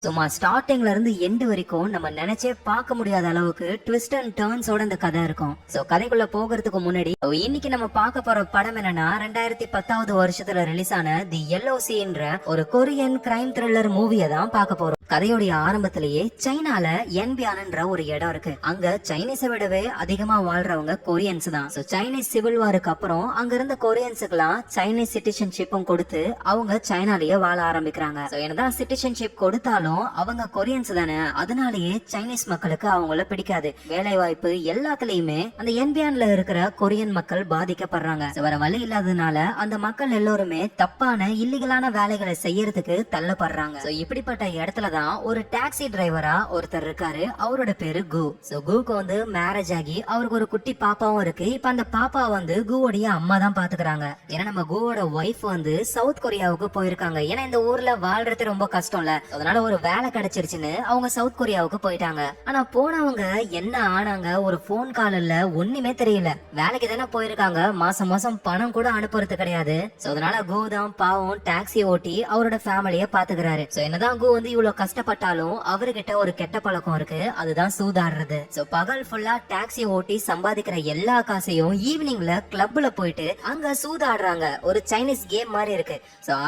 சும்மா ஸ்டார்டிங்ல இருந்து எண்டு வரைக்கும் நம்ம நினைச்சே பார்க்க முடியாத அளவுக்கு ட்விஸ்ட் அண்ட் டர்ன்ஸோட இந்த கதை இருக்கும். சோ கதைக்குள்ள போகிறதுக்கு முன்னாடி இன்னைக்கு நம்ம பார்க்க போற படம் என்னன்னா 2010வது வருஷத்துல ரிலீஸ் ஆன தி எல்ஓசின்ற ஒரு கொரியன் கிரைம் த்ரில்லர் மூவியை தான் பார்க்க போறோம். கதையோடைய ஆரம்பத்திலேயே சைனால என்பியான்ன்ற ஒரு இடம் இருக்கு. அங்க சைனீஸை விடவே அதிகமா வாழ்றவங்க கொரியன்ஸ் தான். சோ சைனீஸ் சிவில் வாருக்கு அப்புறம் அங்க இருந்த கொரியன்ஸுக்கெல்லாம் சைனீஸ் சிட்டிசன்ஷிப்பும் கொடுத்து அவங்க சைனாலேயே வாழ ஆரம்பிக்கிறாங்க. சோ என்னதான் சிட்டிசன்ஷிப் கொடுத்தாலும் அவங்க கொரியன்ஸ் தானே, அதனாலேயே சைனீஸ் மக்களுக்கு அவங்கள பிடிக்காது. வேலை வாய்ப்பு எல்லாத்துலயுமே அந்த என்பியான்ல இருக்கிற கொரியன் மக்கள் பாதிக்கப்படுறாங்க. வேற வழி இல்லாததுனால அந்த மக்கள் எல்லோருமே தப்பான இல்லீகலான வேலைகளை செய்யறதுக்கு தள்ளப்படுறாங்க. இப்படிப்பட்ட இடத்துலதான் ஒரு டாக்ஸி டிரைவரா ஒருத்தர் இருக்காரு. அவரோட பேரு கு. குக்கு வந்து மேரேஜ் ஆகி அவருக்கு ஒரு குட்டி பாப்பாவும் இருக்கு. இப்ப அந்த பாப்பா வந்து குவோடைய அம்மா தான் பாத்துக்கிறாங்க. ஏன்னா நம்ம குவோட ஒய்ஃப் வந்து சவுத் கொரியாவுக்கு போயிருக்காங்க. ஏன்னா இந்த ஊர்ல வாழ்றது ரொம்ப கஷ்டம்ல, அதனால ஒரு வேலை கிடைச்சிருச்சுன்னு அவங்க சவுத் கொரியாவுக்கு போயிட்டாங்க. ஆனா போனவங்க என்ன ஆனாங்க, ஒரு போன் கால் இல்ல, ஒண்ணுமே தெரியல. வேலைக்கு தானே போயிருக்காங்க, மாசம் மாசம் பணம் கூட அனுப்புறது கிடையாது. அதனால கு தான் பாவம் டாக்ஸி ஓட்டி அவரோட ஃபேமிலிய பாத்துக்கிறாரு. என்னதான் கு வந்து இவ்வளவு கஷ்டப்பட்டாலும் அவர்கிட்ட ஒரு கெட்ட பழக்கம் இருக்கு, அதுதான் சூதாடுறது. பகல் ஃபுல்லா டாக்ஸி ஓட்டி சம்பாதிக்கிற எல்லா காசையும் ஈவினிங்ல கிளப்ல போயிட்டு அங்க சூதாடுறாங்க. ஒரு சைனீஸ் கேம் மாதிரி இருக்கு.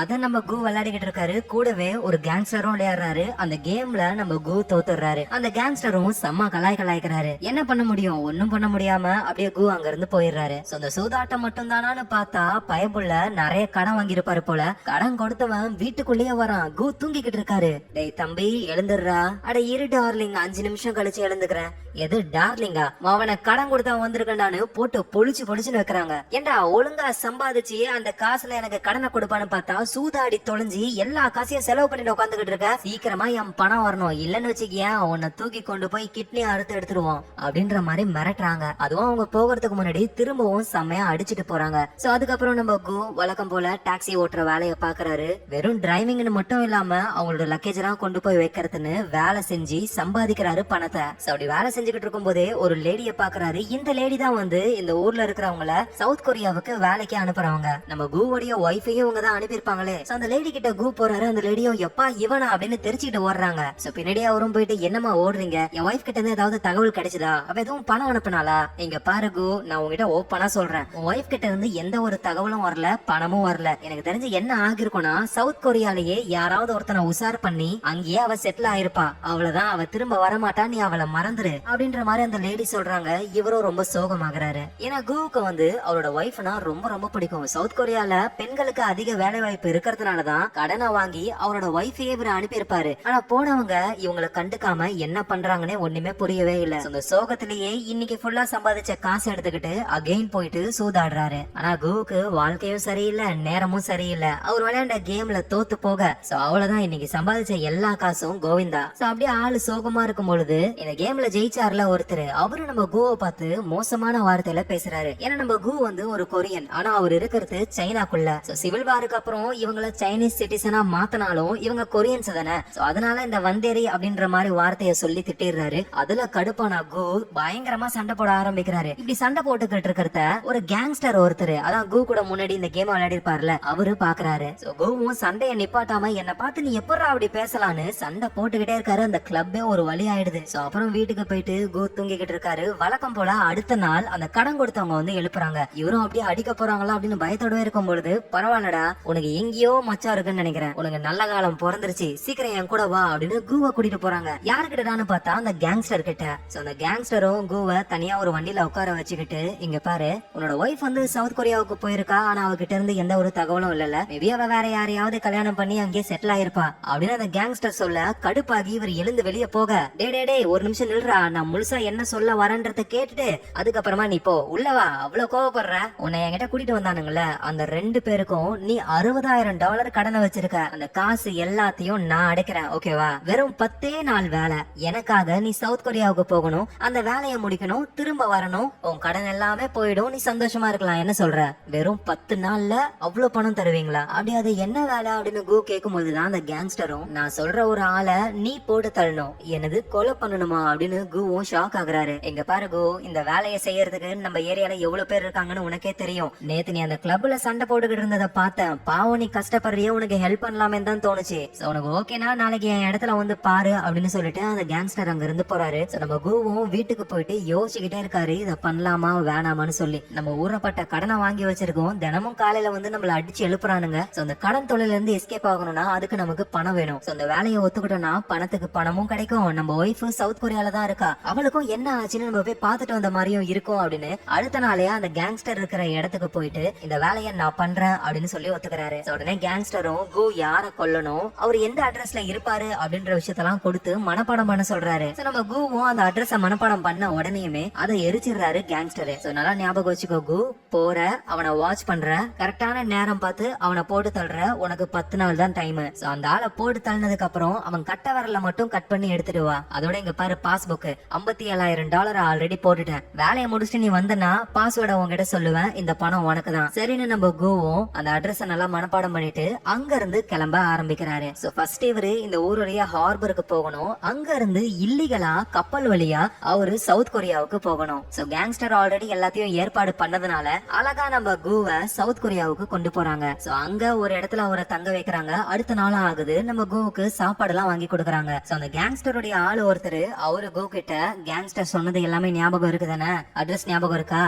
அத நம்ம கு விளையாடிக்கிட்டு இருக்காரு. கூடவே ஒரு கேங்ஸ்டரும் விளையாடுறாரு. அந்த கேம்ல நம்ம கு தோத்துறாரு. அந்த கேங்ஸ்டரும் செம்ம கலாய்க்கிறாரு. என்ன பண்ண முடியும், ஒன்னும் பண்ண முடியாம அப்படியே கு அங்க இருந்து போயிடுறாரு. அந்த சூதாட்டம் மட்டும் தானான்னு பார்த்தா பயப்புள்ள நிறைய கடன் வாங்கியிருப்பாரு போல. கடன் கொடுத்தவன் வீட்டுக்குள்ளேயே வரான். கு தூங்கிக்கிட்டு இருக்காரு. டேய் தம்பி எழுந்துடுறா. அட இரு டார்லிங், 5 நிமிஷம் கழிச்சு எழுந்துக்கிறேன். எது டார்லிங்கா, அவனை கடன் கொடுத்தவன் வந்திருக்கான்னு போட்டு பொழிச்சுன்னு வைக்கிறாங்க. ஏண்டா ஒழுங்கா சம்பாதிச்சு அந்த காசுல எனக்கு கடனை கொடுப்பான்னு பார்த்தா சூதாடி தொலைஞ்சி எல்லா காசையும் செலவு பண்ணிட்டு உட்காந்துக்கிட்டு இருக்க. சீக்கிரமா என் பணம் வரணும், இல்லன்னு வச்சுக்கிய உன்னை தூக்கி கொண்டு போய் கிட்னி அறுத்து எடுத்துருவோம் அப்படின்ற மாதிரி மிரட்டுறாங்க. அதுவும் அவங்க போகிறதுக்கு முன்னாடி திரும்பவும் செம்மையா அடிச்சுட்டு போறாங்க. அதுக்கப்புறம் நம்ம கு வழக்கம் போல டாக்ஸி ஓட்டுற வேலையை பாக்குறாரு. வெறும் டிரைவிங்னு மட்டும் இல்லாம அவங்களோட லக்கேஜ் எல்லாம் கொண்டு போய் வைக்கிறதுன்னு வேலை செஞ்சு சம்பாதிக்கிறாரு பணத்தை. அப்படி வேலை செஞ்சுக்கிட்டு இருக்கும் போதே ஒரு லேடிய பாக்குறாரு. இந்த லேடி தான் வந்து இந்த ஊர்ல இருக்கிறவங்கள சவுத் கொரியாவுக்கு வேலைக்கு அனுப்புறவங்க. நம்ம குவோடைய ஒய்ஃபையும் இவங்க தான் அனுப்பியிருப்பாங்களே. அந்த லேடி கிட்ட கு போறாரு. அந்த லேடியோ எப்பா இவனா அப்படின்னு தெரிச்சுக்கிட்டு ஓடுறாங்க. பின்னாடியே அவரும் போயிட்டு என்னமா ஓடுறீங்க, என் ஒய்ஃப் கிட்ட இருந்து ஏதாவது தகவல் கிடைச்சதா, அவ எதுவும் பணம் அனுப்பினாலா? இங்க பாரு கு, நான் உங்ககிட்ட ஓப்பனா சொல்றேன், உன் ஒய்ஃப் கிட்ட இருந்து எந்த ஒரு தகவலும் வரல, பணமும் வரல. எனக்கு தெரிஞ்சு என்ன ஆகிருக்கும்னா சவுத் கொரியாலேயே யாராவது ஒருத்தனை உசார் பண்ணி அங்கேயே அவ செட்டில் ஆயிருப்பா. அவ்வளவுதான், அவ திரும்ப வரமாட்டா, நீ அவளை மறந்துரு அப்படின்ற மாதிரி அந்த லேடி சொல்றாங்க. இவரும் ரொம்ப சோகமாகறாரு. ஏன்னா குவுக்கு வந்து அவரோட ஒய்ஃப்னா ரொம்ப ரொம்ப பிடிக்கும். சவுத் கொரியால பெண்களுக்கு அதிக வேலை வாய்ப்பு இருக்கிறதுனாலதான் கடனை வாங்கி அவரோட ஒய்ஃபையே இவரை அனுப்பியிருப்பாரு. ஆனா போனவங்க இவங்களை கண்டுக்காம என்ன பண்றாங்கன்னே ஒண்ணுமே புரியவே இல்ல. அந்த சோகத்திலேயே இன்னைக்கு ஃபுல்லா சம்பாதிச்ச காசு எடுத்துக்கிட்டு அகைன் போயிட்டு சூதாடுறாரு. ஆனா குவுக்கு வாழ்க்கையும் சரியில்லை, நேரமும் சரியில்லை. அவர் விளையாண்ட கேம்ல தோத்து போக அவ்வளவுதான், இன்னைக்கு சம்பாதிச்ச எல்லா காசும் கோவிந்தா. அப்படியே ஆளு சோகமா இருக்கும் பொழுது இந்த கேம்ல ஜெயிச்சார்ல ஒருத்தர், அவரு நம்ம குவை பார்த்து மோசமான வார்த்தையில பேசுறாரு. ஏன்னா நம்ம கு வந்து ஒரு கொரியன், ஆனா அவர் இருக்கிறது சைனாக்குள்ள. சிவில் வாருக்கு அப்புறம் இவங்கள சைனீஸ் சிட்டிசனா மாத்தினாலும் இவங்க கொரியன்ஸ் தானே. அதனால இந்த வந்தேரி அப்படின்ற மாதிரி வார்த்தையை சொல்லி திட்டிடுறாரு. அதுல கடுப்பான கு பயங்கரமா சண்டை போட ஆரம்பிக்கிறாரு. இப்படி சண்டை போட்டுக்கிட்டு இருக்கிறத ஒரு கேங்ஸ்டர் ஒருத்தர், அதான் கு கூட முன்னாடி இந்த கேம் விளையாடி இருப்பார்ல, அவரு பாக்குறாரு. குவும் சண்டையை நிப்பாட்டாம என்ன பார்த்து நீ எப்படா அப்படி பேசலான்னு சண்டை போட்டுக்கிட்டே இருக்காரு. அந்த கிளப்பே ஒரு வழி ஆயிடுது. அப்புறம் வீட்டுக்கு போயிட்டு கு தூங்கிக்கிட்டு இருக்காரு. வழக்கம் போல அடுத்த நாள் அந்த கடன் கொடுத்தவங்க வந்து எழுப்புறாங்க. இவரும் அப்படியே அடிக்க போறாங்களா அப்படின்னு பயத்தோடவே இருக்கும் பொழுது, பரவாயில்லடா உனக்கு எங்கேயோ மச்சா இருக்குன்னு நினைக்கிறேன், உனக்கு நல்ல காலம் பிறந்துருச்சு, சீக்கிரம் என் கூட வா அப்படின்னு குவை கூட்டிட்டு போறாங்க. யாருக்கிட்டடான்னு பார்த்தா அந்த கேங்ஸ்டர் கிட்ட. அந்த கேங்ஸ்டரும் குவை தனியா ஒரு வண்டியில உட்கார வச்சுக்கிட்டு, இங்க பாரு உன்னோட ஒய்ஃப் வந்து சவுத் கொரியாவுக்கு போயிருக்கா, ஆனா அவகிட்ட இருந்து எந்த ஒரு தகவலும் இல்ல, மேபி அவ வேற யாரையாவது கல்யாணம் பண்ணி அங்கேயே செட்டில் ஆயிருப்பா அப்படின்னு அந்த கேங்ஸ்டர் சொல்ல கடுப்பாகி இவர் எழுந்து வெளியே போக, டே ஒரு நிமிஷம் நில்றா, நான் முழுசா என்ன சொல்ல வரேன்றத கேட்டுட்டு அதுக்கப்புறமா நீ போ, உள்ளவா, அவ்வளவு கோவப்படுற, உன்னை என்கிட்ட கூட்டிட்டு வந்தானுங்கள அந்த 2 பேருக்கும் நீ $60,000 கடனை வச்சிருக்க, அந்த காசு எல்லாத்தையும் நான் அடைக்கிறேன், ஓகேவா? வெறும் 10 நாள் வேலை, எனக்காக நீ சவுத் கொரியாவுக்கு போகணும், அந்த வேலையை முடிக்கணும், திரும்ப வரணும், உன் கடன் எல்லாமே போயிடும், நீ சந்தோஷமா இருக்கலாம், என்ன சொல்ற? வெறும் 10 நாள்ல அவ்வளவு பணம் தருவீங்களா? அப்படி அது என்ன வேலை அப்படின்னு கு கேட்கும் போதுதான் அந்த கேங்ஸ்டரும், நான் சொல்ற சொல்ற ஒரு ஆளை நீ போட்டு தள்ளணும், என்னது கொலை பண்ணணுமா அப்படின்னு குவும் ஷாக் ஆகுறாரு. எங்க பாரு கு, இந்த வேலையை செய்யறதுக்கு நம்ம ஏரியால எவ்வளவு பேர் இருக்காங்கன்னு உனக்கே தெரியும். நேத்து நீ அந்த கிளப்ல சண்டை போட்டுக்கிட்டு இருந்ததை பார்த்தேன். பாவம், நீ கஷ்டப்படுறிய, உனக்கு ஹெல்ப் பண்ணலாமே தான் தோணுச்சு. உனக்கு ஓகேனா நாளைக்கு என் இடத்துல வந்து பாரு அப்படின்னு சொல்லிட்டு அந்த கேங்ஸ்டர் அங்க இருந்து போறாரு. நம்ம குவும் வீட்டுக்கு போயிட்டு யோசிச்சுக்கிட்டே இருக்காரு, இதை பண்ணலாமா வேணாமான்னு சொல்லி. நம்ம ஊறப்பட்ட கடனை வாங்கி வச்சிருக்கோம், தினமும் காலையில வந்து நம்மள அடிச்சு எழுப்புறானுங்க. அந்த கடன் தொழில இருந்து எஸ்கேப் ஆகணும்னா அதுக்கு நமக்கு பணம் வேணும். அந்த வேலையை ஒத்துக்கிட்டோம்னா பணத்துக்கு பணமும் கிடைக்கும். நம்ம ஒய்ஃப் சவுத் கொரியால தான் இருக்கா, அவளுக்கும் என்ன ஆச்சுன்னு நம்ம போய் பார்த்துட்டு வந்த மாதிரியும் இருக்கும் அப்படின்னு அடுத்த நாளே அந்த கேங்ஸ்டர் இருக்கிற இடத்துக்கு போயிட்டு இந்த வேலையை நான் பண்றேன் அப்படின்னு சொல்லி ஒத்துக்கிறாரு. உடனே கேங்ஸ்டரும் கு யார கொல்லணும், அவர் எந்த அட்ரஸ்ல இருப்பாரு அப்படின்ற விஷயத்தெல்லாம் கொடுத்து மனப்பாடம் பண்ண சொல்றாரு. நம்ம குவும் அந்த அட்ரஸ மனப்பாடம் பண்ண உடனேயுமே அதை எரிச்சிடுறாரு கேங்ஸ்டர். நல்லா ஞாபகம் வச்சுக்கோ கு, போற அவனை வாட்ச் பண்ற, கரெக்டான நேரம் பார்த்து அவனை போட்டு தள்ளுற, உனக்கு 10 நாள் தான் டைம். அந்த ஆளை போட்டு தள்ளினதுக்கு அப்புறம் அவன் கட்ட வரல மட்டும் கட் பண்ணி எடுத்துட்டு வா. அதோட இங்க பாரு பாஸ்புக், $57,000 ஆல்ரெடி போட்டுட்டேன். வேலையை முடிச்சுட்டு நீ வந்தனா பாஸ்வேர்டை உங்ககிட்ட சொல்லுவேன், இந்த பணம் உனக்கு தான். சரின்னு நம்ம கோவும் அந்த அட்ரஸ் நல்லா மனப்பாடம் பண்ணிட்டு அங்க இருந்து கிளம்ப ஆரம்பிக்கிறாரு. ஃபர்ஸ்ட் இவரு இந்த ஊருடைய ஹார்பருக்கு போகணும். அங்க இருந்து இல்லீகலா கப்பல் வழியா அவரு சவுத் கொரியாவுக்கு போகணும். கேங்ஸ்டர் ஆல்ரெடி எல்லாத்தையும் ஏற்பாடு பண்ணதுனால அழகா நம்ம குவை சவுத் கொரியாவுக்கு கொண்டு போறாங்க. அங்க ஒரு இடத்துல அவரை தங்க வைக்கிறாங்க. அடுத்த நாள் ஆகுது, நம்ம குவுக்கு சாப்பாடு எல்லாம் வாங்கி கொடுக்கறாங்க. அந்த கேங்ஸ்டருடைய ஆளு ஒருத்தர் அவரு கு கிட்ட, கேங்ஸ்டர் சொன்னது எல்லாமே ஞாபகம் இருக்குதானே, அட்ரஸ் ஞாபகம் இருக்கா?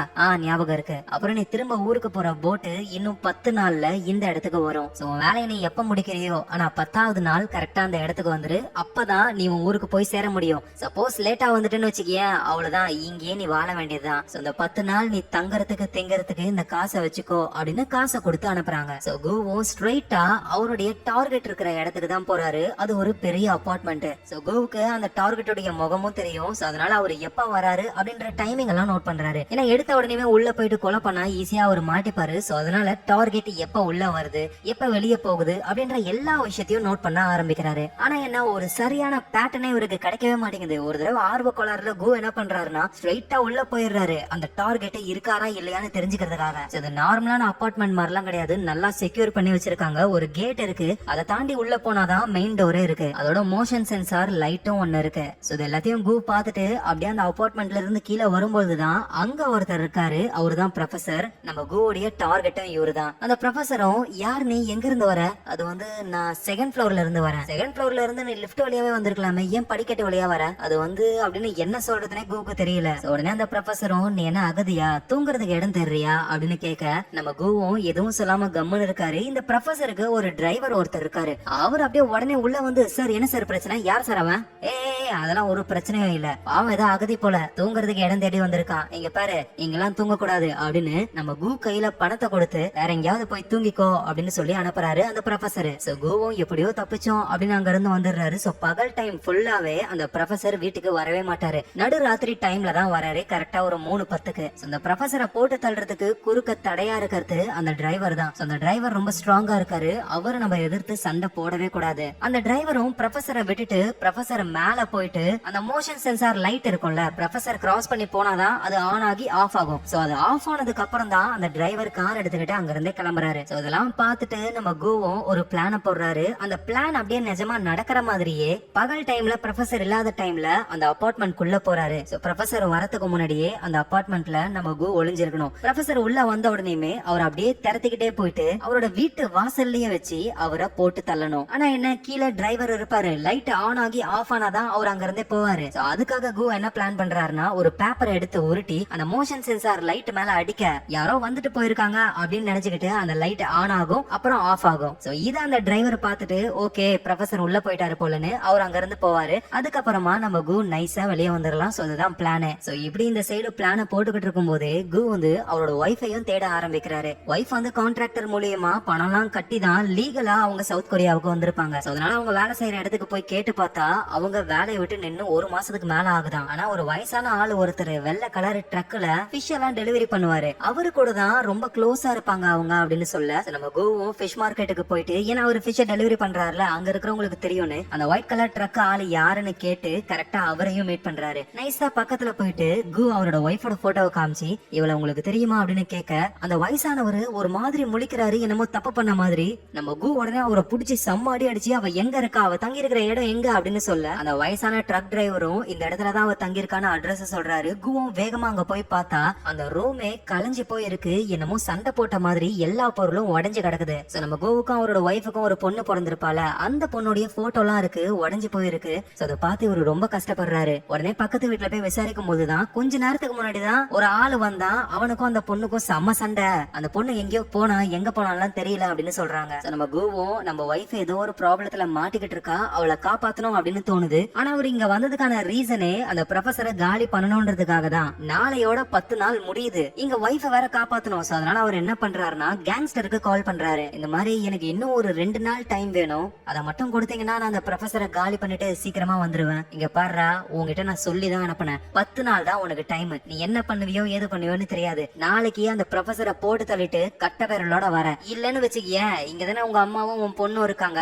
ஞாபகம் இருக்கு. அப்புறம் நீ திரும்ப ஊருக்கு போற போட்டு இன்னும் 10 நாள்ல இந்த இடத்துக்கு வரும். வேலையை நீ எப்ப முடிக்கிறியோ, ஆனா 10வது நாள் கரெக்டா அந்த இடத்துக்கு வந்துரு. அப்பதான் நீ உன் ஊருக்கு போய் சேர முடியும். சப்போஸ் லேட்டா வந்துட்டுன்னு வச்சுக்கிய, அவ்வளவுதான், இங்கேயே நீ வாழ வேண்டியதுதான். இந்த 10 நாள் நீ தங்கறதுக்கு திங்கறதுக்கு இந்த காசை வச்சுக்கோ அப்படின்னு காசை கொடுத்து அனுப்புறாங்க. கோவும் ஸ்ட்ரைட்டா அவருடைய டார்கெட் இருக்கிற இடத்துக்கு தான் போறாரு. அது ஒரு பெரிய அபார்ட்மெண்ட். கோவுக்கு அந்த டார்கெட்டுடைய முகமும் தெரியும். அதனால அவர் எப்ப வராரு அப்படின்ற டைமிங் எல்லாம் நோட் பண்றாரு. ஏன்னா எடுத்த உடனே உள்ள போயிட்டு கொலை பண்ணா ஈஸியா அவர் மாட்டிப்பாரு. அதனால டார்கெட் எப்ப உள்ள வருது, எப்ப வெளியே போகுது அப்படின்ற எல்லா விஷயத்தையும் நோட் பண்ண ஆரம்பிக்கிறாரு. ஆனா என்ன, ஒரு சரியான பேட்டர்னே இவருக்கு கிடைக்கவே மாட்டேங்குது. ஒரு தடவை ஆர்வ கோளாறுல கோ என்ன பண்றாருன்னா ஸ்ட்ரைட்டா உள்ள போயிடுறாரு, அந்த டார்கெட் இருக்காரா இல்லையான்னு தெரிஞ்சுக்கிறதுக்காக. இது நார்மலான அபார்ட்மெண்ட் மாதிரிலாம் கிடையாது, நல்லா செக்யூர் பண்ணி வச்சிருக்காங்க. ஒரு கேட் இருக்கு, அதை தாண்டி உள்ள போனாதான் மெயின் டோரே இருக்கு. அதோட மோஷன் சென்சார் லைட்டும் ஒன்னு இருக்கு. இது எல்லாத்தையும் கு பார்த்துட்டு அப்படியே அந்த அபார்ட்மெண்ட்ல இருந்து கீழே வரும்போதுதான் அங்க ஒருத்தர் இருக்காரு. அவருதான் ப்ரொஃபசர். நம்ம குவோடைய டார்கெட்டும் இவருதான். அந்த ப்ரொஃபசரும், யார் நீ, எங்க இருந்து வர? அது வந்து நான் செகண்ட் ஃப்ளோர்ல இருந்து வரேன். செகண்ட் ஃப்ளோர்ல இருந்து நீ லிஃப்ட் வழியாவே வந்திருக்கலாமே, ஏன் படிக்கட்டு வழியா வர? அது வந்து அப்படின்னு என்ன சொல்றதுனே குவுக்கு தெரியல. உடனே அந்த ப்ரொஃபசரும், நீ என்ன அகதியா, தூங்குறதுக்கு இடம் தெரியா அப்படின்னு கேட்க, நம்ம குவும் எதுவும் சொல்லாம கம்முன்னு இருக்காரு. இந்த ப்ரொஃபசருக்கு ஒரு டிரைவர் ஒருத்தர் இருக்காரு. அவர் அப்படியே உடனே உள்ள வந்து, சார் என்ன சார் பிரச்சனை, யார் சார் அவன்? அதெல்லாம் ஒரு பிரச்சனையும் இல்ல, அவன் ஏதோ அகதி போல தூங்குறதுக்கு இடம் தேடி வந்திருக்கான், இங்க பாரு இங்கெல்லாம் தூங்க கூடாது அப்படின்னு நம்ம கு கையில பணத்தை கொடுத்து வேற எங்கேயாவது போய் தூங்கிக்கோ அப்படின்னு சொல்லி அனுப்புறாரு அந்த ப்ரொஃபசர். குவும் எப்படியோ தப்பிச்சோம் அப்படின்னு அங்க இருந்து வந்துடுறாரு. பகல் டைம் ஃபுல்லாவே அந்த ப்ரொஃபசர் வீட்டுக்கு வரவே மாட்டாரு. நடு ராத்திரி டைம்ல தான் வராரு, கரெக்டா ஒரு 3:10க்கு. அந்த ப்ரொஃபசரை போட்டு தள்ளுறதுக்கு குறுக்க தடையா இருக்கிறது அந்த டிரைவர் தான். அந்த டிரைவர் ரொம்ப ஸ்ட்ராங்கா இருக்காரு, அவரை நம்ம எதிர்த்து சண்டை போடவே கூடாது. அந்த டிரைவரும் ப்ரொஃபசரை விட்டுட்டு ப்ரொஃபசர் மேல போயிட்டு அந்த மோஷன் சென்சார் லைட் இருக்கும்ல, ப்ரொஃபசர் கிராஸ் பண்ணி போனாதான் அது ஆன் ஆகி ஆஃப் ஆகும். அது ஆஃப் ஆனதுக்கு அப்புறம் தான் அந்த டிரைவர் கார் எடுத்துக்கிட்டு அங்க இருந்தே கிளம்புறாரு. இதெல்லாம் பார்த்துட்டு நம்ம குவும் ஒரு பிளான போடுறாரு. அந்த பிளான் அப்படியே நிஜமா நடக்கிற மாதிரியே பகல் டைம்ல ப்ரொஃபசர் இல்லாத டைம்ல அந்த அபார்ட்மெண்ட் குள்ள போறாரு. ப்ரொஃபசர் வரதுக்கு முன்னாடியே அந்த அபார்ட்மெண்ட்ல நம்ம கு ஒளிஞ்சிருக்கணும். ப்ரொஃபசர் உள்ள வந்த உடனேயுமே அவர் அப்படியே திறத்திக்கிட்டே போயிட்டு அவரோட வீட்டு வாசல்லயே வச்சு அவரை போட்டு தள்ளணும். ஆனா என்ன, கீழே டிரைவர் இருப்பாரு, லைட் ஆன் ஆகி ஆஃப் ஆனாதான் அவர் அங்க இருந்தே போவாரு. அதுக்காக கு என்ன பிளான் பண்றாருன்னா, ஒரு பேப்பரை எடுத்து உருட்டி அந்த மோஷன் சென்சார் லைட் மேல அடிக்க, யாரோ வந்துட்டு போயிருக்காங்க அப்படின்னு நினைச்சுக்கிட்டு அந்த லைட் ஆன் ஆகும், அப்புறம் ஆஃப் ஆகும். இத அந்த டிரைவர் பார்த்துட்டு ஓகே ப்ரொஃபசர் உள்ள போயிட்டாரு போலன்னு அவர் அங்க இருந்து போவாரு. அதுக்கப்புறமா நம்ம கு நைஸா வெளியே வந்துடலாம். அதுதான் பிளான். இப்படி இந்த சைடு பிளான போட்டுக்கிட்டு இருக்கும் போதே கு வந்து அவரோட ஒய்ஃபையும் தேட ஆரம்பிக்கிறாரு. ஒய்ஃப் வந்து கான்ட்ராக்டர் மூலியமா பணம் எல்லாம் கட்டி தான் லீகலா அவங்க சவுத் கொரியாவுக்கு வந்திருப்பாங்க. அதனால அவங்க வேலை செய்யற இடத்துக்கு போய் கேட்டு பார்த்தா அவங்க வேலை வேலையை விட்டு நின்னு 1 மாசத்துக்கு மேல ஆகுதான். ஆனா ஒரு வயசான ஆளு ஒருத்தர் வெள்ளை கலர் ட்ரக்ல ஃபிஷ் எல்லாம் டெலிவரி பண்ணுவாரு. அவரு கூட தான் ரொம்ப க்ளோஸா இருப்பாங்க அவங்க அப்படின்னு சொல்ல நம்ம கோவும் ஃபிஷ் மார்க்கெட்டுக்கு போயிட்டு, ஏன்னா அவர் ஃபிஷ் டெலிவரி பண்றாருல, அங்க இருக்கிறவங்களுக்கு தெரியும்னு அந்த ஒயிட் கலர் ட்ரக் ஆளு யாருன்னு கேட்டு கரெக்டா அவரையும் மீட் பண்றாரு. நைஸா பக்கத்துல போயிட்டு கு அவரோட ஒய்ஃபோட போட்டோவை காமிச்சு, இவளை உங்களுக்கு தெரியுமா அப்படின்னு கேட்க அந்த வயசானவர் ஒரு மாதிரி முழிக்கிறாரு, என்னமோ தப்பு பண்ண மாதிரி. நம்ம கு உடனே அவரை புடிச்சு செம்ம அடி அடிச்சு, அவ எங்க இருக்கா, அவ தங்கி இருக்கிற இடம் எங்க அப்படின்னு சொல்ல அந்த வயசான ட்ரக் டிரைவரும் இந்த இடத்துலதான் அவ தங்கி இருக்கான அட்ரஸ் சொல்றாரு. குவும் வேகமா அங்க போய் பார்த்தா அந்த ரூமே கலைஞ்சு போய் இருக்கு, என்னமோ சண்டை போட்ட மாதிரி எல்லா பொருளும் உடைஞ்சு கிடக்குது. நம்ம கோவுக்கும் அவரோட ஒய்ஃபுக்கும் ஒரு பொண்ணு பிறந்திருப்பால, அந்த பொண்ணுடைய போட்டோ எல்லாம் இருக்கு, உடைஞ்சு போயிருக்கு. அதை பார்த்து இவரு ரொம்ப கஷ்டப்படுறாரு. உடனே பக்கத்து வீட்டுல போய் விசாரிக்கும் போதுதான் கொஞ்ச நேரத்துக்கு முன்னாடிதான் ஒரு ஆளு வந்தான், அவனுக்கும் அந்த பொண்ணுக்கும் செம்ம சண்டை, அந்த பொண்ணு எங்கேயோ போனா, எங்க போனாலும் தெரியல அப்படின்னு சொல்றாங்க. நம்ம கோவும் நம்ம ஒய்ஃப் ஏதோ ஒரு ப்ராப்ளத்துல மாட்டிக்கிட்டு இருக்கா, அவளை காப்பாத்தணும் அப்படின்னு தோணுது. ஆனா அவர் இங்க வந்ததுக்கான ரீசனே அந்த ப்ரொஃபஸரை காலி பண்ணணும்ன்றதுக்காக தான். நாளையோட 10 நாள் முடியுது, இங்க ஒய்ஃபை வேற காப்பாத்தணும். அதனால அவர் என்ன பண்றாருன்னா கேங்ஸ்டருக்கு கால் பண்றாரு. இந்த மாதிரி எனக்கு இன்னும் ஒரு 2 நாள் டைம் வேணும், அதை மட்டும் கொடுத்தீங்கன்னா நான் அந்த ப்ரொஃபஸரை காலி பண்ணிட்டு சீக்கிரமா வந்துருவேன். இங்க பாரு, உங்ககிட்ட நான் சொல்லிதான் அனுப்புனேன், 10 நாள் தான் உனக்கு டைம், நீ என்ன பண்ணுவியோ ஏது பண்ணுவியோன்னு தெரியாது. நாளைக்கு அந்த ப்ரொஃபஸரை போட்டு தள்ளிட்டு கட்ட விரலோட வர, இல்லன்னு வச்சுக்கிய இங்க தானே உங்க அம்மாவும் உன் பொண்ணும் இருக்காங்க,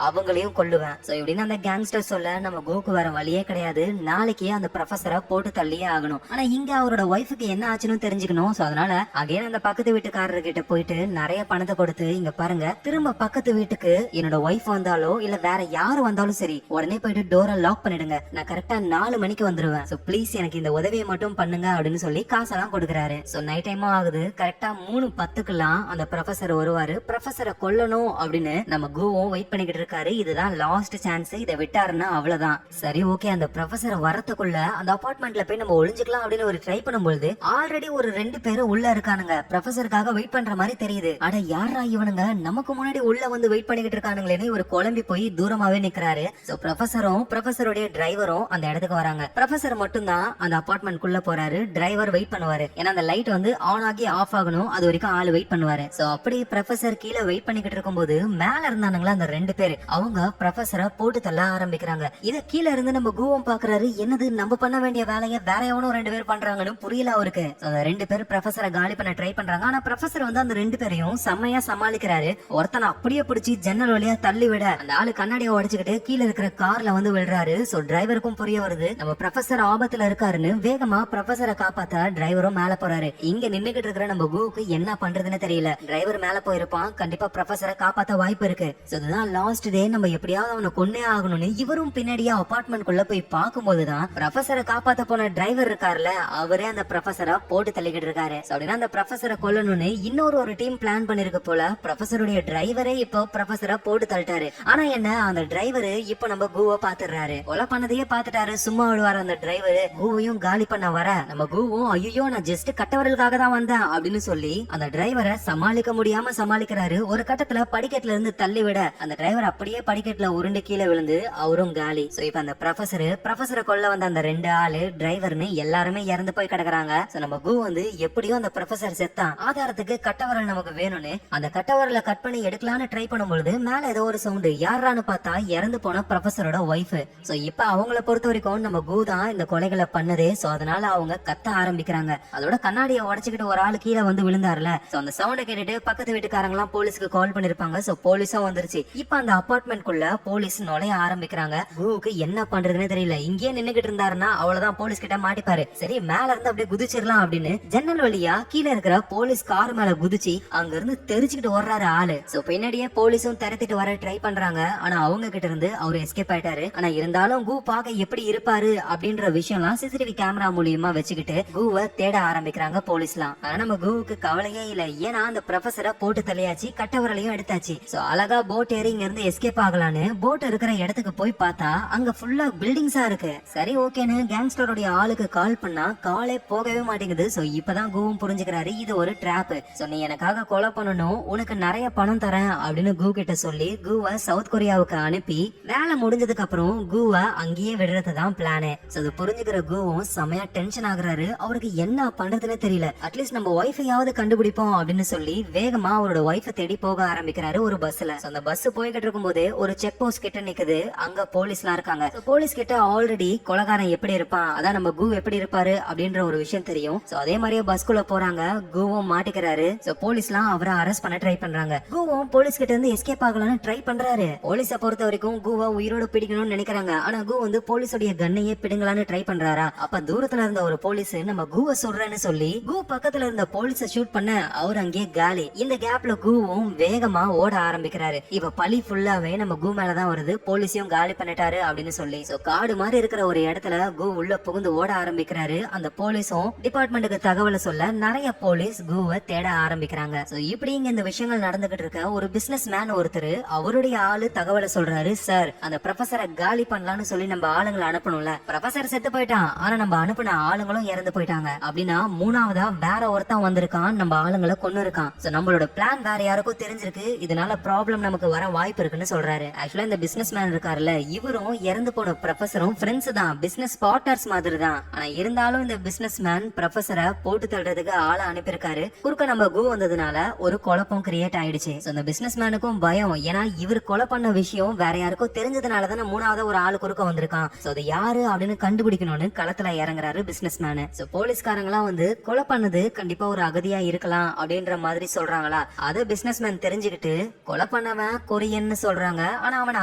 அவங்களையும் கொல்லுவேன். சோ இப்படின்னு அந்த கேங்ஸ்டர் சொல்ல நம்ம கோக்கு வேற வழியே கிடையாது, நாளைக்கு அந்த ப்ரொஃபஸரை போட்டு தள்ளியே ஆகணும். ஆனா இங்க அவரோட ஒய்ஃபுக்கு என்ன ஆச்சுன்னு தெரிஞ்சுக்கணும். சோ அதனால அகைன் அந்த பக்கத்து வீட்டுக்காரரு கிட்ட போயிட்டு நிறைய பணத்தை கொடுத்து, இங்க பாருங்க, திரும்ப பக்கத்து வீட்டுக்கு என்னோட ஒய்ஃப் வந்தாலோ இல்ல வேற யாரு வந்தாலும் சரி, உடனே போயிட்டு டோரை லாக் பண்ணிடுங்க, நான் கரெக்டா 4 மணிக்கு வந்துருவேன். சோ ப்ளீஸ் எனக்கு இந்த உதவியை மட்டும் பண்ணுங்க அப்படின்னு சொல்லி காசெல்லாம் கொடுக்குறாரு. சோ நைட் டைமும் ஆகுது, கரெக்டா 3:10க்குலாம் அந்த ப்ரொஃபஸர் வருவாரு. ப்ரொஃபஸரை கொல்லணும் அப்படின்னு நம்ம கோவும் வெயிட் பண்ணிக்கிட்டு இருக்காரு. இதுதான் லாஸ்ட் சான்ஸ், இதை விட்டாருன்னா அவ்வளவுதான். சரி ஓகே, அந்த ப்ரொஃபஸரை வரத்துக்குள்ள அந்த அபார்ட்மெண்ட்ல போய் நம்ம ஒளிஞ்சுக்கலாம் அப்படின்னு ஒரு ட்ரை பண்ணும்போது ஆல்ரெடி ஒரு 2 பேரும் உள்ள இருக்கானுங்க, ப்ரொஃபஸருக்காக வெயிட் பண்ற மாதிரி தெரியுது. அட யாரா இவனுங்க, நமக்கு முன்னாடி உள்ள வந்து வெயிட் பண்ணிக்கிட்டு இருக்கானுங்களேன்னு ஒரு குழம்பி போய் தூரமாவே நிக்கிறாரு. சோ ப்ரொஃபஸரும் ப்ரொஃபஸருடைய டிரைவரும் அந்த இடத்துக்கு வராங்க. ப்ரொஃபஸர் மட்டும் தான் அந்த அபார்ட்மெண்ட் குள்ள போறாரு, டிரைவர் வெயிட் பண்ணுவாரு. ஏன்னா அந்த லைட் வந்து ஆன் ஆகி ஆஃப் ஆகணும், அது வரைக்கும் ஆளு வெயிட் பண்ணுவாரு. சோ அப்படி ப்ரொஃபஸர் கீழே வெயிட் பண்ணிக்கிட்டு இருக்கும்போது மேல இருந்தானுங்களா அந்த 2 பேர், அவங்க ப்ரொஃபஸரை போட்டு தள்ள ஆரம்பிக்கிறாங்க. இத கீழே இருந்து நம்ம கூவம் பாக்குறாரு, என்னது நம்ம பண்ண வேண்டிய வேலையை வேற எவனும் 2 பேர் பண்றாங்கன்னு புரியல அவருக்கு. அந்த 2 பேர் ப்ரொஃபஸரை காலி பண்ண ட்ரை பண்றாங்க. ஆனா ப்ரொஃபஸர் வந்து அந்த 2 பேரையும் செம்மையா சமாளிக்கிறாரு. ஒருத்தனை அப்படியே பிடிச்சி ஜன்னல் வழியா தள்ளி விட அந்த ஆளு கண்ணாடியை உடைச்சுக்கிட்டு கீழே இருக்கிற கார்ல வந்து விழுறாரு. சோ டிரைவருக்கும் புரிய வருது நம்ம ப்ரொஃபஸர் ஆபத்துல இருக்காருன்னு. வேகமா ப்ரொஃபஸரை காப்பாத்த டிரைவரும் மேல போறாரு. இங்க நின்னுகிட்டு இருக்கிற நம்ம கூக்கு என்ன பண்றதுன்னு தெரியல. டிரைவர் மேல போயிருப்பான், கண்டிப்பா ப்ரொஃபஸரை காப்பாத்த வாய்ப்பு இருக்கு. சோ இதுதான் லாஸ்ட் டே, நம்ம எப்படியாவது அவனை கொன்னே ஆகணும்னு இவரும் பின்னாடியே அபார்ட்மெண்ட் குள்ள போய் பார்க்கும்போதுதான் ப்ரொஃபஸரை காப்பாத்த போன டிரைவர் இருக்காருல, அவரே அந்த ப்ரொஃபஸரை போட்டு தள்ளிக்கிட்டு இருக்காரு. அப்படின்னா அந்த ப்ரொஃபஸரை கொல்லணும்னு இன்னொரு டீம் பிளான் பண்ணிருக்கு போல. ப்ரொஃபஸருடைய டிரைவரே இப்போ ப்ரொஃபஸரை போட்டு தள்ளிட்டாரு. ஆனா என்ன, அந்த டிரைவர் இப்போ நம்ம கூவை பாத்துறாரு, கொலை பண்ணதையே பாத்துட்டாரு, சும்மா விடுவாரு அந்த டிரைவர். கூவையும் காலி பண்ண வர நம்ம கூவும் ஐயோ நான் ஜஸ்ட் கட்டவரலுக்காக தான் வந்தேன் அப்படின்னு சொல்லி அந்த டிரைவரை சமாளிக்க முடியாம சமாளிக்கிறாரு. ஒரு கட்டத்துல படிக்கட்டுல இருந்து தள்ளி விட அந்த டிரைவர் அப்படியே படிக்கட்டுல உருண்டு கீழே விழுந்து அவரும் காலி. சோ இப்ப அந்த ப்ரொஃபஸரை கொல்ல வந்த அந்த 2 ஆளு டிரைவர்னு எல்லாருமே இறந்து போய் கிடக்குறாங்க. சோ நம்ம கூ வந்து எப்படியோ அந்த ப்ரொஃபஸர் செத்தான், ஆதாரத்துக்கு கட்டவரல் நமக்கு வேணும்னு அந்த கட்டவரலை கட் பண்ணி எடுக்கலான்னு ட்ரை பண்ணும்போது மேல ஏதோ ஒரு சவுண்ட், யாரான்னு பார்த்தா இறந்து போன ப்ரொஃபஸரோட ஒய்ஃப். சோ இப்ப அவங்கள பொறுத்த வரைக்கும் நம்ம கூ தான் இந்த கொலைகளை பண்ணதே. சோ அதனால அவங்க கத்த ஆரம்பிக்கிறாங்க. அதோட கண்ணாடியை உடைச்சுக்கிட்டு ஒரு ஆளு கீழே வந்து விழுந்தாருல, சோ அந்த சவுண்ட கேட்டுட்டு பக்கத்து வீட்டுக்காரங்க எல்லாம் போலீஸ்க்கு கால் பண்ணிருப்பாங்க. சோ போலீஸும் வந்துருச்சு. இப்ப அந்த அபார்ட்மெண்ட் குள்ள போலீஸ் நுழைய ஆரம்பிக்கிறாங்க. கூக்கு என்ன பண்றதுன்னு தெரியல. இங்கே நின்னுகிட்டு இருந்தாருன்னா அவ்வளவுதான், போலீஸ் கிட்ட மாட்டிப்பாரு. சரி மேல இருந்து அப்படியே குதிச்சிடலாம் அப்படின்னு ஜன்னல் வழியா கீழே இருக்கிற போலீஸ் கார் மேல குதிச்சு அங்க இருந்து தெரிச்சுக்கிட்டு ஓடுறாரு ஆளு. சோ பின்னாடியே போலீஸும் திரத்திட்டு வர ட்ரை பண்றாங்க. ஆனா அவங்க கிட்ட இருந்து அவரு எஸ்கேப் ஆயிட்டாரு. ஆனா இருந்தாலும் கூ பாக்க எப்படி இருப்பாரு அப்படின்ற விஷயம்லாம் சிசிடிவி கேமரா மூலியமா வச்சுக்கிட்டு கூவை தேட ஆரம்பிக்கிறாங்க போலீஸ்லாம். ஆனா நம்ம கூவுக்கு கவலையே இல்ல, ஏன்னா அந்த ப்ரொஃபஸரை போட்டு தலையாச்சு, கட்டவரலையும் எடுத்தாச்சு. சோ அழகா போட் ஏறி இங்க இருந்து எஸ்கேப் ஆகலான்னு போட் இருக்கிற இடத்துக்கு போய் பார்த்தா அங்க ஃபுல்லா பில்டிங்ஸா இருக்கு. சரி ஓகேன்னு கேங்ஸ்டருடைய ஆளுக்கு கால் பண்ணா காலே போகவே மாட்டேங்குது. சோ இப்பதான் கூவும் புரிஞ்சுக்கிறாரு இது ஒரு டிராப். சோ நீ எனக்காக கொலை பண்ணணும், உனக்கு நிறைய பணம் தரேன் அப்படின்னு கூ கிட்ட சொல்லி கூவை சவுத் கொரியாவுக்கு அனுப்பி வேலை முடிஞ்சதுக்கு அப்புறம் கூவை அங்கேயே விடுறதுதான் பிளானே. சோ அது புரிஞ்சுக்கிற கூவும் செமையா டென்ஷன் ஆகுறாரு. அவருக்கு என்ன பண்றதுன்னு தெரியல. அட்லீஸ்ட் நம்ம ஒய்ஃபையாவது கண்டுபிடிப்போம் அப்படின்னு சொல்லி வேகமா அவரோட ஒய்ஃபை தேடி போக ஆரம்பிக்கிறாரு ஒரு பஸ்ல. அந்த பஸ் போய்கிட்டு இருக்கும் போதே ஒரு செக் போஸ்ட் கிட்ட நிக்குது, அங்க போலீஸ் எல்லாம் இருக்காங்க. போலீஸ் கிட்ட ஆல்ரெடி கொலகாரன் எப்படி இருப்பான், அதான் நம்ம கு எப்படி இருப்பாரு அப்படின்ற ஒரு விஷயம் தெரியும். சோ அதே மாதிரியே பஸ்குள்ள போறாங்க. குவும் மாட்டிக்கிறாரு. சோ போலீஸ்லாம் அவரை அரெஸ்ட் பண்ண ட்ரை பண்றாங்க. குவும் போலீஸ் கிட்ட இருந்து எஸ்கேப் ஆகலாம்னு ட்ரை பண்றாரு. போலீஸ பொறுத்த வரைக்கும் குவா உயிரோட பிடிக்கணும்னு நினைக்கிறாங்க. ஆனா கு வந்து போலீஸோட கண்ணையே பிடுங்கலான்னு ட்ரை பண்றாரா. அப்ப தூரத்துல இருந்த ஒரு போலீஸ் நம்ம குவ சொல்றேன்னு சொல்லி கு பக்கத்துல இருந்த போலீஸ ஷூட் பண்ண அவர் அங்கேயே காலி. இந்த கேப்ல குவும் வேகமா ஓட ஆரம்பிக்கிறாரு. இப்ப பழி ஃபுல்லாவே நம்ம கு மேலதான் வருது. போலீஸையும் காலி பண்ணிட்டாரு அப்படின்னு சொல்லி. சோ காடு மாதிரி இருக்கிற ஒரு இடத்துல கு உள்ள புகுந்து ஓட ஆரம்பிக்கிறாரு. அந்த போலீஸும் டிபார்ட்மெண்ட்டுக்கு தகவலை சொல்ல நிறைய போலீஸ் குவை தேட ஆரம்பிக்கிறாங்க. சோ இப்படி இங்க இந்த விஷயங்கள் நடந்துகிட்டு இருக்க ஒரு பிசினஸ் மேன் ஒருத்தர் அவருடைய ஆளு தகவலை சொல்றாரு. சார், அந்த ப்ரொஃபசரை காலி பண்ணலாம்னு சொல்லி நம்ம ஆளுங்களை அனுப்பணும்ல. ப்ரொஃபசர் செத்து போயிட்டான், ஆனா நம்ம அனுப்பின ஆளுங்களும் இறந்து போயிட்டாங்க. அப்படின்னா மூணாவதா வேற ஒருத்தன் வந்திருக்கான், நம்ம ஆளுங்களை கொன்னு இருக்கான். சோ நம்மளோட பிளான் வேற யாருக்கும் தெரிஞ்சிருக்கு. இதனால ப்ராப்ளம் நமக்கு வர வாய்ப்பு இருக்குன்னு சொல்றாரு. ஆக்சுவலா இந்த பிசினஸ் மேன் இருக்காருல்ல, இவரும் இறந்து போன ப்ரொஃபசரும் ஃப்ரெண்ட்ஸ் தான், பிசினஸ் பார்ட்னர்ஸ் மாதிரி தான். ஆனா இருந்தாலும் இந்த பிசினஸ் மேன் ப்ரொஃபசரை போட்டு தள்ளுறதுக்கு ஆளை அனுப்பியிருக்காரு. குறுக்க நம்ம கு வந்ததுனால ஒரு குழப்பம் கிரியேட் ஆயிடுச்சு. அந்த பிசினஸ் மேனுக்கும் பயம். ஏன்னா இவர் கொலை பண்ண விஷயம் வேற யாருக்கும் தெரிஞ்சதுனாலதான் மூணாவது ஒரு ஆளு குறுக்க வந்திருக்கான். சோ அது யாரு அப்படின்னு கண்டுபிடிக்கணும்னு களத்துல இறங்குறாரு பிசினஸ் மேனு. சோ போலீஸ்காரங்களாம் வந்து கொலை பண்ணது கண்டிப்பா ஒரு அகதியா இருக்கலாம் அப்படின்ற மாதிரி சொல்றாங்களா. அத பிசினஸ் மேன் தெரிஞ்சுக்கிட்டு கொலை பண்ணவன் கொரியன்னு சொல்றாங்க, ஆனா அவன்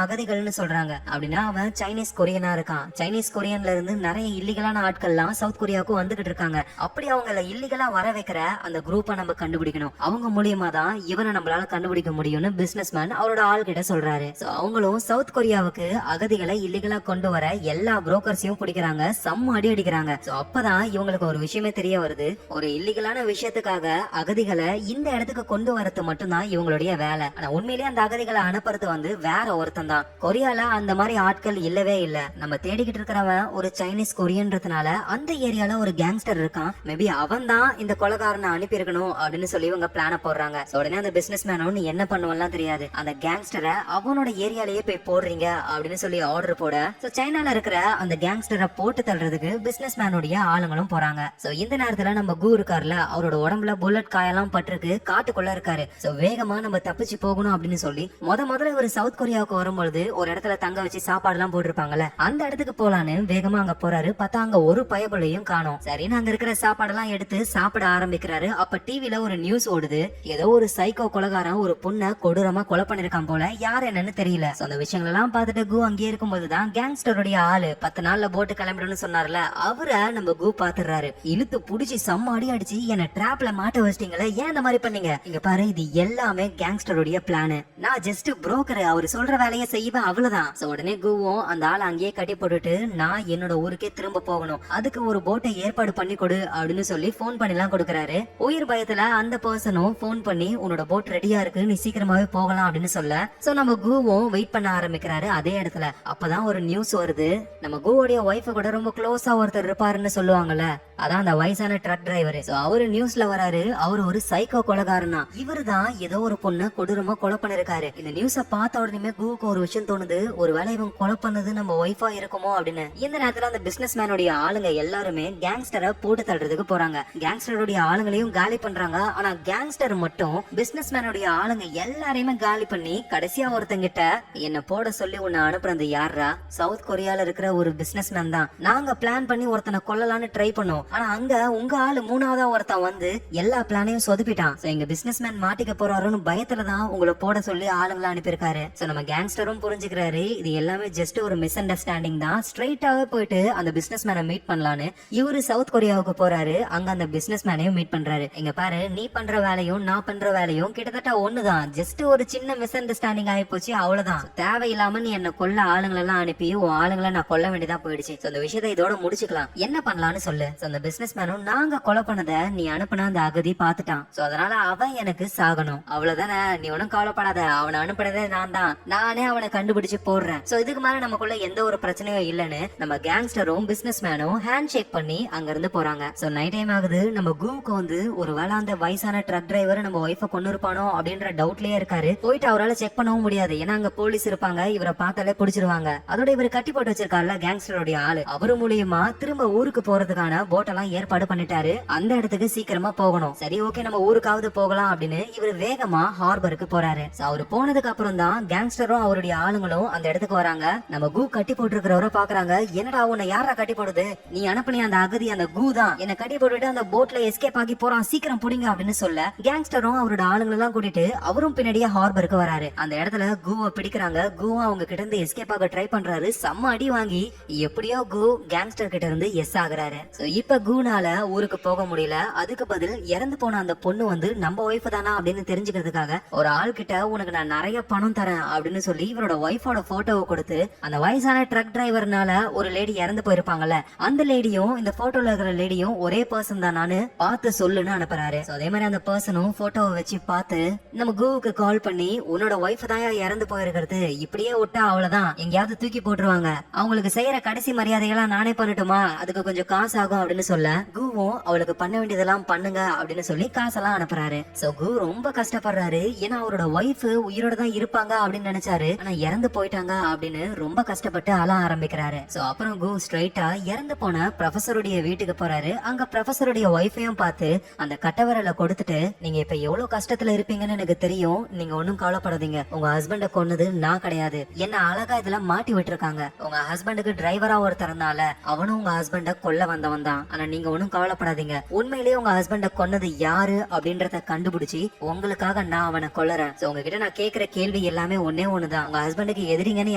அகதிகள்னு சொல்றாங்க. அப்படின்னா அவன் சைனீஸ் கொரியனா இருக்கான். சைனீஸ் கொரியன்ல இருந்து நிறைய இல்லீகலான ஆட்கள்லாம் சவுத் கொரியாவுக்கு வந்துகிட்டு இருக்காங்க. அப்படி அவங்கள இல்லீகலா வர வைக்கிற அந்த குரூப்பை நம்ம கண்டுபிடிக்கணும். அவங்க மூலியமா தான் இவனை நம்மளால கண்டுபிடிக்க முடியும்னு பிசினஸ் மேன் அவரோட ஆள் கிட்ட சொல்றாரு. சோ அவங்களும் சவுத் கொரியாவுக்கு அகதிகளை இல்லீகலா கொண்டு வர எல்லா புரோக்கர்ஸையும் பிடிக்கிறாங்க, செம்ம அடி அடிக்கிறாங்க. சோ அப்பதான் இவங்களுக்கு ஒரு விஷயமே தெரிய வருது. ஒரு இல்லீகலான விஷயத்துக்காக அகதிகளை இந்த இடத்துக்கு கொண்டு வரது மட்டும்தான் இவங்களுடைய வேலை. ஆனா உண்மையிலேயே அந்த அகதிகளை அனுப்புறது வந்து வேற ஒருத்தன் தான். கொரியால அந்த மாதிரி ஆட்கள் இல்லவே இல்ல. நம்ம தேடிக்கிட்டு இருக்கிறவன் ஒரு சைனீஸ் கொரியன்றதுனால அந்த ஏரியால ஒரு கேங்ஸ்டர் இருக்கான். மேபி அவன் தான் இந்த கொலைகாரனை அனுப்பி இருக்கணும் அப்படின்னு சொல்லி இவங்க பிளான போடுறாங்க. உடனே அந்த பிசினஸ் மேனும் என்ன பண்ணுவெல்லாம் தெரியாது, அந்த கேங்ஸ்டரை அவனோட ஏரியாலேயே போய் போடுறீங்க அப்படின்னு சொல்லி ஆர்டர் போட சைனால இருக்கிற அந்த கேங்ஸ்டரை போட்டு தள்ளுறதுக்கு பிசினஸ் மேனுடைய ஆளுங்களும் போறாங்க. சோ இந்த நேரத்துல நம்ம கு இருக்காருல, அவரோட உடம்புல புல்லட் காயெல்லாம் பட்டிருக்கு, காட்டுக்குள்ள இருக்காரு. சோ வேகமா நம்ம தப்பிச்சு போகணும் அப்படின்னு சொல்லி முதல்ல ஒரு சவுத் கொரியாவுக்கு வரும்பொழுது ஒரு இடத்துல தங்க வச்சு சாப்பாடு எல்லாம் போட்டிருப்பாங்கல்ல, அந்த இடத்துக்கு போலான்னு வேகமா அங்க போறாரு. பார்த்தா அங்க ஒரு பயபுலையும் காணோம். சரின்னு அங்க இருக்கிற சாப்பாடெல்லாம் எடுத்து சாப்பிட ஆரம்பிக்கிறாரு. அப்ப டிவில ஒரு நியூஸ் ஓடுது, ஏதோ ஒரு சைக்கோ கொலைகாரன் ஒரு பொண்ணை கொடூரமா கொலை பண்ணிருக்கான் போல, யார் என்னன்னு தெரியல. அந்த விஷயங்கள் எல்லாம் பார்த்துட்டு கு அங்கே இருக்கும்போதுதான் கேங்ஸ்டருடைய ஆளு 10 நாள்ல போட்டு கிளம்பிடுன்னு சொன்னார்ல, அவரை நம்ம கு பாத்துறாரு. இழுத்து புடிச்சு செம்ம அடி அடிச்சு என்ன டிராப்ல மாட்ட வச்சிட்டீங்களே, ஏன் இந்த மாதிரி பண்ணீங்க, இங்க பாரு இது எல்லாமே கேங்ஸ்டருடைய பிளான், நான் ஜஸ்ட் புரோக்கர், அவர் சொல்ற வேலையை செய்வேன் அவ்வளவுதான். உடனே குவும் அந்த ஆளை அங்கேயே கட்டி போட்டுட்டு நான் என்னோட ஊருக்கே திரும்ப போகணும், அதுக்கு ஒரு போட்டை ஏற்பாடு பண்ணி கொடு அப்படின்னு சொல்லி போன் பண்ணி எல்லாம் கொடுக்கறாரு. உயிர் பயத்துல அந்த பர்சனும் போன் பண்ணி உன்னோட போட் ரெடியா இருக்கு, நீ சீக்கிரமாவே போகலாம் அப்படின்னு சொல்ல நம்ம குவும் வெயிட் பண்ண ஆரம்பிக்கிறாரு அதே இடத்துல. அப்பதான் ஒரு நியூஸ் வருது, நம்ம குவோடைய ஒய்ஃப கூட ரொம்ப க்ளோஸா ஒருத்தர் இருப்பாருன்னு சொல்லுவாங்கல்ல, அதான் அந்த வயசான ட்ரக் டிரைவர். அவரு நியூஸ்ல வராரு. அவரு ஒரு சைக்கோ கொலைகாரனா. இவரு தான் ஏதோ ஒரு பொண்ணு கொடூரமா கொலை பண்ணிருக்காரு. இந்த நியூஸ பார்த்த உடனே குவுக்கு ஒரு விஷயம் தோணுது, ஒருவேளை இவன் கொலை பண்ணது நம்ம ஒய்ஃபா இருக்குமோ அப்படின்னு. இந்த நேரத்துல அந்த பிசினஸ் மேனுடைய ஆளுங்க எல்லாருமே கேங்ஸ்டரை போட்டு தள்ளுறதுக்கு போறாங்க. கேங்ஸ்டருடைய ஆளுங்களையும் காலி பண்றாங்க. ஆனா கேங்ஸ்டர் மட்டும் பிசினஸ் மேனுடைய ஆளுங்க எல்லாரையுமே காலி பண்ணி கடைசியா ஒருத்தங்கிட்ட என்ன போட சொல்லி உன்னை அனுப்புறது யாரா, சவுத் கொரியால இருக்கிற ஒரு பிசினஸ் மேன் தான், நாங்க பிளான் பண்ணி ஒருத்தனை கொல்லலான்னு ட்ரை பண்ணோம், ஆனா அங்க உங்க ஆளு மூணாவதா ஒருத்தன் வந்து எல்லா பிளானையும் சொதப்பிட்டான். எங்க பிசினஸ் மேன் மாட்டிக்க போறாருன்னு பயத்துலதான் உங்களை போட சொல்லி ஆளுங்களை அனுப்பியிருக்காரு. நம்ம கேங்ஸ்டரும் புரிஞ்சுக்கிறாரு இது எல்லாமே ஜஸ்ட் ஒரு மிஸ் அண்டர்ஸ்டாண்டிங் தான். ஸ்ட்ரைட்டாவே போயிட்டு அந்த பிசினஸ் மேனை மீட் பண்ணலான்னு இவரு சவுத் கொரியாவுக்கு போறாரு. அங்க அந்த பிசினஸ் மேனையும் மீட் பண்றாரு. இங்க பாரு, நீ பண்ற வேலையும் நான் பண்ற வேலையும் கிட்டத்தட்ட ஒண்ணுதான், ஜஸ்ட் ஒரு சின்ன மிஸ் அண்டர்ஸ்டாண்டிங் ஆகி போச்சு அவ்வளவுதான். தேவையில்லாம நீ என்ன கொல்ல ஆளுங்களை எல்லாம் அனுப்பி உன் ஆளுங்களை நான் கொல்ல வேண்டியதா போயிடுச்சு. அந்த விஷயத்தை இதோட முடிச்சுக்கலாம், என்ன பண்ணலாம்னு சொல்லு. அந்த பிசினஸ் மேனும் நாங்க கொலை பண்ணத நீ அனுப்புன அந்த அகதி பாத்துட்டான், அதனால அவன் எனக்கு சாகணும் அவ்வளவுதானே, நீ ஒன்னும் கவலைப்படாத, அவனை அனுப்புனதே நான் தான், நானே அவனை கண்டுபிடிச்சு போடுறேன். இதுக்கு மேல நமக்குள்ள எந்த ஒரு பிரச்சனையும் இல்லன்னு நம்ம கேங்ஸ்டரும் பிசினஸ் மேனும் ஹேண்ட் ஷேக் பண்ணி அங்க இருந்து போறாங்க. நைட் டைம் ஆகுது. நம்ம குவுக்கு வந்து ஒரு வேளை அந்த வயசான ட்ரக் டிரைவர் நம்ம ஒய்ஃபை கொண்டு இருப்பானோ அப்படின்ற டவுட்லயே இருக்காரு. போயிட்டு அவரால் செக் பண்ணவும் முடியாது, ஏன்னா அங்க போலீஸ் இருப்பாங்க, இவரை பார்த்தாலே பிடிச்சிருவாங்க. அதோட இவர் கட்டி போட்டு வச்சிருக்காருல கேங்ஸ்டருடைய ஆளு, அவரு மூலியமா திரும்ப ஊருக்கு போறதுக்கான போட் போட் எல்லாம் ஏற்பாடு பண்ணிட்டாரு. அந்த இடத்துக்கு சீக்கிரமா போகணும். சரி ஓகே நம்ம ஊருக்காவது போகலாம் அப்படின்னு இவர் வேகமா ஹார்பருக்கு போறாரு. அவரு போனதுக்கு அப்புறம் தான் கேங்ஸ்டரும் அவருடைய ஆளுங்களும் அந்த இடத்துக்கு வராங்க. நம்ம கூ கட்டி போட்டுருக்கிறவரை பாக்குறாங்க. என்னடா உன்னை யாரா கட்டி போடுது? நீ அனுப்பின அந்த அகதி அந்த கூ தான் என்ன கட்டி போட்டுட்டு அந்த போட்ல எஸ்கேப் ஆகி போறான், சீக்கிரம் புடிங்க அப்படின்னு சொல்ல கேங்ஸ்டரும் அவரோட ஆளுங்களை எல்லாம் கூட்டிட்டு அவரும் பின்னாடியே ஹார்பருக்கு வராரு. அந்த இடத்துல கூவை பிடிக்கிறாங்க. கூவா அவங்க கிட்ட இருந்து எஸ்கேப் ஆக ட்ரை பண்றாரு. செம்ம அடி வாங்கி எப்படியோ கூ கேங்ஸ்டர் கிட்ட இருந்து எஸ் ஆகுறாரு. இப்ப கூனால ஊருக்கு போக முடியல. அதுக்கு பதில் இறந்து போன அந்த பொண்ணு வந்து நம்ம ஒய்ஃப் தானா அப்படின்னு தெரிஞ்சுக்கிறதுக்காக ஒரு ஆள் கிட்ட உனக்கு நான் நிறைய பணம் தரேன் அப்படின்னு சொல்லி இவரோட ஒய்ஃபோட போட்டோவை கொடுத்து அந்த வயசான ட்ரக் டிரைவர்னால ஒரு லேடி இறந்து போயிருப்பாங்கல்ல அந்த லேடியும் இந்த போட்டோல இருக்கிற லேடியும் ஒரே பர்சன் தான் நானு பார்த்து சொல்லுன்னு அனுப்புறாரு. அதே மாதிரி அந்த பர்சனும் போட்டோவை வச்சு பார்த்து நம்ம கூவுக்கு கால் பண்ணி உன்னோட ஒய்ஃப் தான் இறந்து போயிருக்கிறது, இப்படியே விட்டா அவ்வளவுதான் எங்கேயாவது தூக்கி போட்டுருவாங்க, அவங்களுக்கு செய்யற கடைசி மரியாதைகள்லாம் நானே பண்ணட்டுமா, அதுக்கு கொஞ்சம் காசு ஆகும் அப்படின்னு சொல்ல கூவும் அவளுக்கு பண்ண வேண்டியதெல்லாம் பண்ணுங்க அப்படின்னு சொல்லி காசெல்லாம் அனுப்புறாரு. சோ கூ ரொம்ப கஷ்டப்படுறாரு. ஏன்னா அவரோட ஒய்ஃப் உயிரோட தான் இருப்பாங்க அப்படின்னு நினைச்சாரு. ஆனா இறந்து போயிட்டாங்க அப்படின்னு ரொம்ப கஷ்டப்பட்டு அழ ஆரம்பிக்கிறாரு. சோ அப்புறம் கூ ஸ்ட்ரைட்டா இறந்து போன ப்ரொஃபஸருடைய வீட்டுக்கு போறாரு. அங்க ப்ரொஃபஸருடைய ஒய்ஃபையும் பார்த்து அந்த கட்டவரல கொடுத்துட்டு நீங்க இப்ப எவ்வளவு கஷ்டத்துல இருப்பீங்கன்னு எனக்கு தெரியும், நீங்க ஒன்னும் கவலைப்படாதீங்க, உங்க ஹஸ்பண்ட கொன்னது நான் கிடையாது, என்ன அழகா இதுல மாட்டி விட்டுருக்காங்க, உங்க ஹஸ்பண்டுக்கு டிரைவரா ஒருத்தரனால அவனும் உங்க ஹஸ்பண்ட கொல்ல வந்தவன் தான், ஆனா நீங்க ஒன்னும் கவலைப்படாதீங்க, உண்மையிலேயே உங்க ஹஸ்பண்ட கொன்னது யாரு அப்படின்றத கண்டுபிடிச்சு உங்களுக்காக நான் அவனை கொல்லுறேன். உங்ககிட்ட நான் கேக்குற கேள்வி எல்லாமே ஒன்னே ஒண்ணுதான், உங்க ஹஸ்பண்டுக்கு எதிரிங்கன்னு